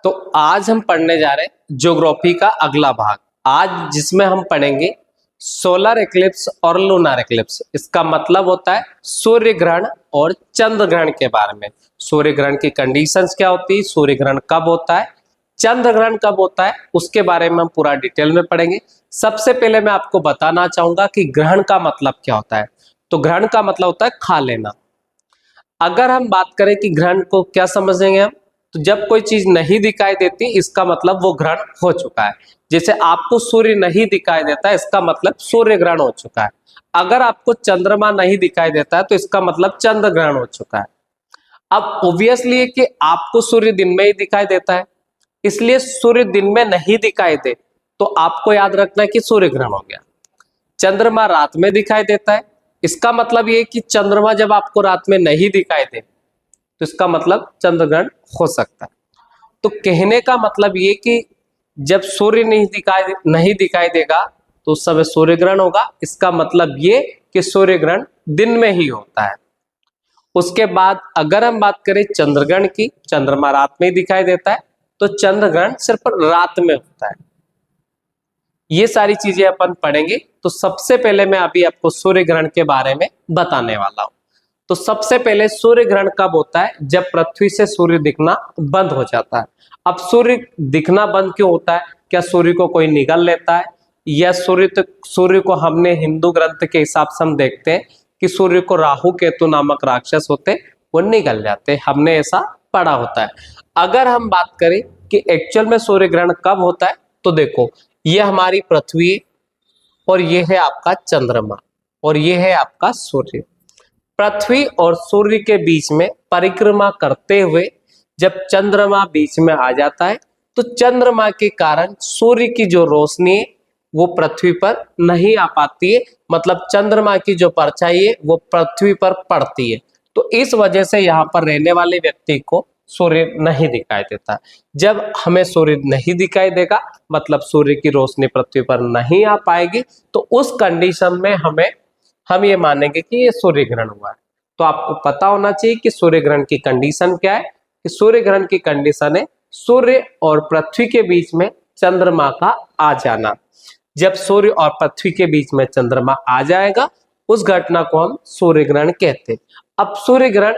तो आज हम पढ़ने जा रहे हैं ज्योग्राफी का अगला भाग, आज जिसमें हम पढ़ेंगे सोलर एक्लिप्स और लूनर एक्लिप्स। इसका मतलब होता है सूर्य ग्रहण और चंद्र ग्रहण के बारे में। सूर्य ग्रहण की कंडीशंस क्या होती है, सूर्य ग्रहण कब होता है, चंद्र ग्रहण कब होता है, उसके बारे में हम पूरा डिटेल में पढ़ेंगे। सबसे पहले मैं आपको बताना चाहूंगा कि ग्रहण का मतलब क्या होता है। तो ग्रहण का मतलब होता है खा लेना। अगर हम बात करें कि ग्रहण को क्या समझेंगे हम, तो जब कोई चीज नहीं दिखाई देती इसका मतलब वो ग्रहण हो चुका है। जैसे आपको सूर्य नहीं दिखाई देता है, इसका मतलब सूर्य ग्रहण हो चुका है। अगर आपको चंद्रमा नहीं दिखाई देता है तो इसका मतलब चंद्र ग्रहण हो चुका है। अब ऑब्वियसली है कि आपको सूर्य दिन में ही दिखाई देता है, इसलिए सूर्य दिन में नहीं दिखाई दे तो आपको याद रखना है कि सूर्य ग्रहण हो गया। चंद्रमा रात में दिखाई देता है, इसका मतलब ये कि चंद्रमा जब आपको रात में नहीं दिखाई दे तो इसका मतलब चंद्र ग्रहण हो सकता है। तो कहने का मतलब ये कि जब सूर्य नहीं दिखाई देगा तो उस समय सूर्य ग्रहण होगा। इसका मतलब ये कि सूर्य ग्रहण दिन में ही होता है। उसके बाद अगर हम बात करें चंद्र ग्रहण की, चंद्रमा रात में ही दिखाई देता है तो चंद्र ग्रहण सिर्फ रात में होता है। ये सारी चीजें अपन पढ़ेंगे। तो सबसे पहले मैं अभी आपको सूर्य ग्रहण के बारे में बताने वाला हूं। तो सबसे पहले सूर्य ग्रहण कब होता है, जब पृथ्वी से सूर्य दिखना बंद हो जाता है। अब सूर्य दिखना बंद क्यों होता है, क्या सूर्य को कोई निगल लेता है, या सूर्य को हमने हिंदू ग्रंथ के हिसाब से हम देखते हैं कि सूर्य को राहु केतु नामक राक्षस होते वो निगल जाते, हमने ऐसा पढ़ा होता है। अगर हम बात करें कि एक्चुअल में सूर्य ग्रहण कब होता है, तो देखो ये हमारी पृथ्वी और ये है आपका चंद्रमा और ये है आपका सूर्य। पृथ्वी और सूर्य के बीच में परिक्रमा करते हुए जब चंद्रमा बीच में आ जाता है तो चंद्रमा के कारण सूर्य की जो रोशनी है वो पृथ्वी पर नहीं आ पाती है, मतलब चंद्रमा की जो परछाई है वो पृथ्वी पर पड़ती है। तो इस वजह से यहाँ पर रहने वाले व्यक्ति को सूर्य नहीं दिखाई देता। जब हमें सूर्य नहीं दिखाई देगा मतलब सूर्य की रोशनी पृथ्वी पर नहीं आ पाएगी, तो उस कंडीशन में हम ये मानेंगे कि ये सूर्य ग्रहण हुआ है। तो आपको पता होना चाहिए कि सूर्य ग्रहण की कंडीशन क्या है। कि सूर्य ग्रहण की कंडीशन है सूर्य और पृथ्वी के बीच में चंद्रमा का आ जाना। जब सूर्य और पृथ्वी के बीच में चंद्रमा आ जाएगा उस घटना को हम सूर्य ग्रहण कहते हैं। अब सूर्य ग्रहण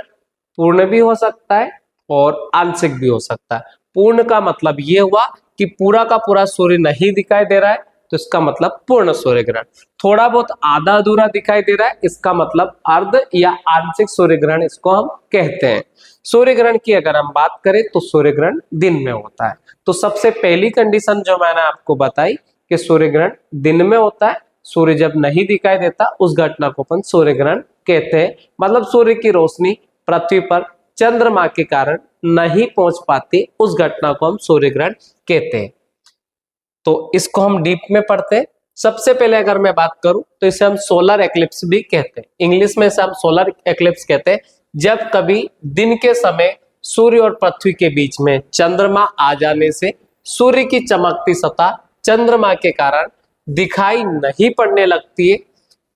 पूर्ण भी हो सकता है और आंशिक भी हो सकता है। पूर्ण का मतलब ये हुआ कि पूरा का पूरा सूर्य नहीं दिखाई दे रहा है तो इसका मतलब पूर्ण सूर्य ग्रहण। थोड़ा बहुत आधा अधूरा दिखाई दे रहा है, इसका मतलब अर्ध या आंशिक सूर्य ग्रहण इसको हम कहते हैं। सूर्य ग्रहण की अगर हम बात करें तो सूर्य ग्रहण दिन में होता है। तो सबसे पहली कंडीशन जो मैंने आपको बताई कि सूर्य ग्रहण दिन में होता है, सूर्य जब नहीं दिखाई देता उस घटना को अपन सूर्य ग्रहण कहते हैं। मतलब सूर्य की रोशनी पृथ्वी पर चंद्रमा के कारण नहीं पहुंच पाती, उस घटना को हम सूर्य ग्रहण कहते हैं। तो इसको हम डीप में पढ़ते हैं। सबसे पहले अगर मैं बात करूं तो इसे हम सोलर एक्लिप्स भी कहते हैं। इंग्लिश में इसे हम सोलर एक्लिप्स कहते हैं। जब कभी दिन के समय सूर्य और पृथ्वी के बीच में चंद्रमा आ जाने से सूर्य की चमकती सतह चंद्रमा के कारण दिखाई नहीं पड़ने लगती है,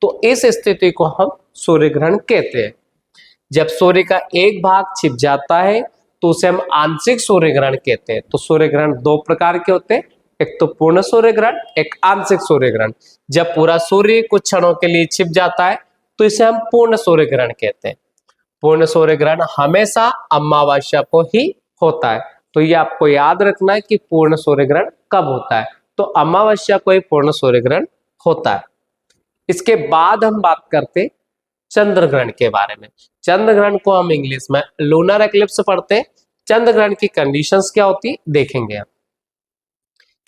तो इस स्थिति को हम सूर्य ग्रहण कहते हैं। जब सूर्य का एक भाग छिप जाता है तो उसे हम आंशिक सूर्य ग्रहण कहते हैं। तो सूर्य ग्रहण दो प्रकार के होते हैं, एक तो पूर्ण सूर्य ग्रहण, एक आंशिक सूर्य ग्रहण। जब पूरा सूर्य कुछ क्षणों के लिए छिप जाता है तो इसे हम पूर्ण सूर्य ग्रहण कहते हैं। पूर्ण सूर्य ग्रहण हमेशा अमावस्या को ही होता है। तो ये आपको याद रखना है कि पूर्ण सूर्य ग्रहण कब होता है, तो अमावस्या को ही पूर्ण सूर्य ग्रहण होता है। इसके बाद हम बात करते चंद्र ग्रहण के बारे में। चंद्र ग्रहण को हम इंग्लिश में लूनर एक्लिप्स पढ़ते हैं। चंद्र ग्रहण की कंडीशंस क्या होती है देखेंगे हम।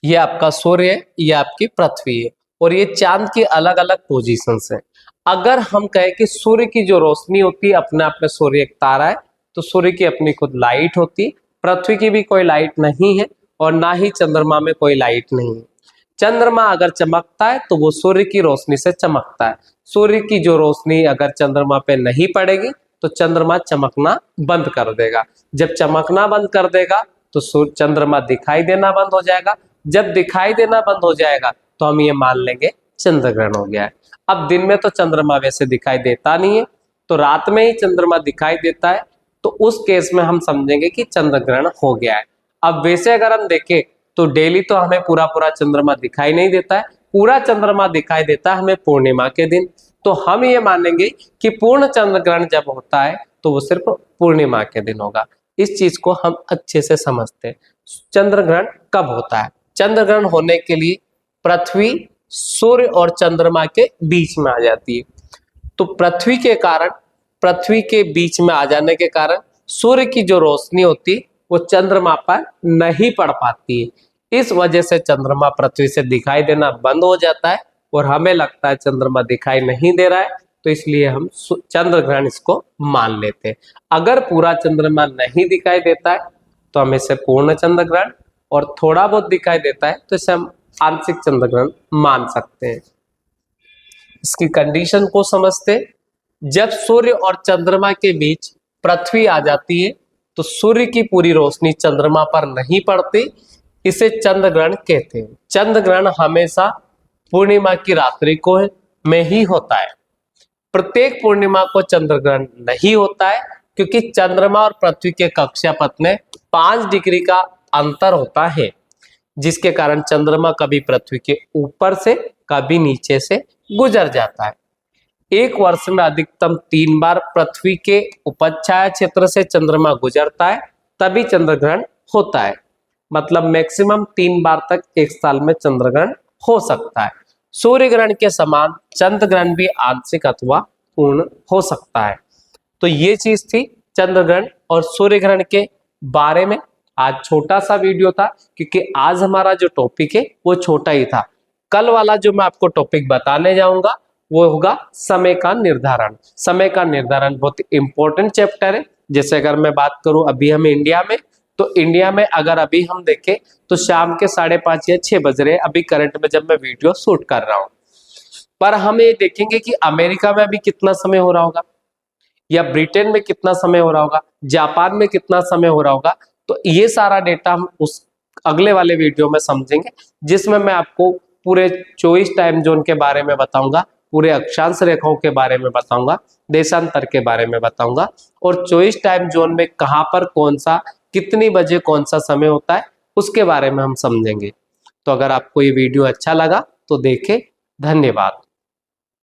ये आपका सूर्य है, ये आपकी पृथ्वी है और ये चांद की अलग अलग पोजीशंस हैं। अगर हम कहें कि सूर्य की जो रोशनी होती है, अपने आप में सूर्य एक तारा है, तो सूर्य की अपनी खुद लाइट होती है। पृथ्वी की भी कोई लाइट नहीं है और ना ही चंद्रमा में कोई लाइट नहीं है। चंद्रमा अगर चमकता है तो वो सूर्य की रोशनी से चमकता है। सूर्य की जो रोशनी अगर चंद्रमा पे नहीं पड़ेगी तो चंद्रमा चमकना बंद कर देगा। जब चमकना बंद कर देगा तो चंद्रमा दिखाई देना बंद हो जाएगा। जब दिखाई देना बंद हो जाएगा तो हम ये मान लेंगे चंद्र ग्रहण हो गया है। अब दिन में तो चंद्रमा वैसे दिखाई देता नहीं है, तो रात में ही चंद्रमा दिखाई देता है, तो उस केस में हम समझेंगे कि चंद्र ग्रहण हो गया है। अब वैसे अगर हम देखें तो डेली तो हमें पूरा पूरा चंद्रमा दिखाई नहीं देता है, पूरा चंद्रमा दिखाई देता है हमें पूर्णिमा के दिन। तो हम ये मानेंगे कि पूर्ण चंद्र ग्रहण जब होता है तो वो सिर्फ पूर्णिमा के दिन होगा। इस चीज को हम अच्छे से समझते हैं। चंद्र ग्रहण कब होता है? चंद्र ग्रहण होने के लिए पृथ्वी सूर्य और चंद्रमा के बीच में आ जाती है। तो पृथ्वी के बीच में आ जाने के कारण सूर्य की जो रोशनी होती है वो चंद्रमा पर नहीं पड़ पाती है। इस वजह से चंद्रमा पृथ्वी से दिखाई देना बंद हो जाता है और हमें लगता है चंद्रमा दिखाई नहीं दे रहा है, तो इसलिए हम चंद्र ग्रहण इसको मान लेते हैं। अगर पूरा चंद्रमा नहीं दिखाई देता है तो हम इसे पूर्ण चंद्र ग्रहण, और थोड़ा बहुत दिखाई देता है तो इसे हम आंशिक चंद्र ग्रहण मान सकते हैं। इसकी कंडीशन को समझते, जब सूर्य और चंद्रमा के बीच पृथ्वी आ जाती है तो सूर्य की पूरी रोशनी चंद्रमा पर नहीं पड़ती, इसे चंद्र ग्रहण कहते हैं। चंद्र ग्रहण हमेशा पूर्णिमा की रात्रि को में ही होता है। प्रत्येक पूर्णिमा को चंद्र ग्रहण नहीं होता है क्योंकि चंद्रमा और पृथ्वी के कक्षापथ में 5 डिग्री का अंतर होता है, जिसके कारण चंद्रमा कभी पृथ्वी के ऊपर से कभी नीचे से गुजर जाता है। एक वर्ष में अधिकतम 3 बार पृथ्वी के उपछाया क्षेत्र से चंद्रमा गुजरता है, तभी चंद्र ग्रहण होता है। मतलब मैक्सिमम 3 बार तक एक साल में चंद्र ग्रहण हो सकता है। सूर्य ग्रहण के समान चंद्र ग्रहण भी आंशिक अथवा पूर्ण हो सकता है। तो ये चीज थी चंद्र ग्रहण और सूर्य ग्रहण के बारे में। आज छोटा सा वीडियो था क्योंकि आज हमारा जो टॉपिक है वो छोटा ही था। कल वाला जो मैं आपको टॉपिक बताने जाऊंगा वो होगा समय का निर्धारण। समय का निर्धारण बहुत इंपॉर्टेंट चैप्टर है। जैसे अगर मैं बात करूं अभी हम इंडिया में, तो इंडिया में अगर अभी हम देखें तो शाम के 5:30 या 6 बज रहे हैं अभी करंट में जब मैं वीडियो शूट कर रहा हूं। पर हम ये देखेंगे कि अमेरिका में अभी कितना समय हो रहा होगा, या ब्रिटेन में कितना समय हो रहा होगा, जापान में कितना समय हो रहा होगा। तो ये सारा डेटा हम उस अगले वाले वीडियो में समझेंगे, जिसमें मैं आपको पूरे 24 टाइम जोन के बारे में बताऊंगा, पूरे अक्षांश रेखाओं के बारे में बताऊंगा, देशांतर के बारे में बताऊंगा, और 24 टाइम जोन में कहां पर कौन सा कितनी बजे कौन सा समय होता है उसके बारे में हम समझेंगे। तो अगर आपको ये वीडियो अच्छा लगा तो देखें। धन्यवाद।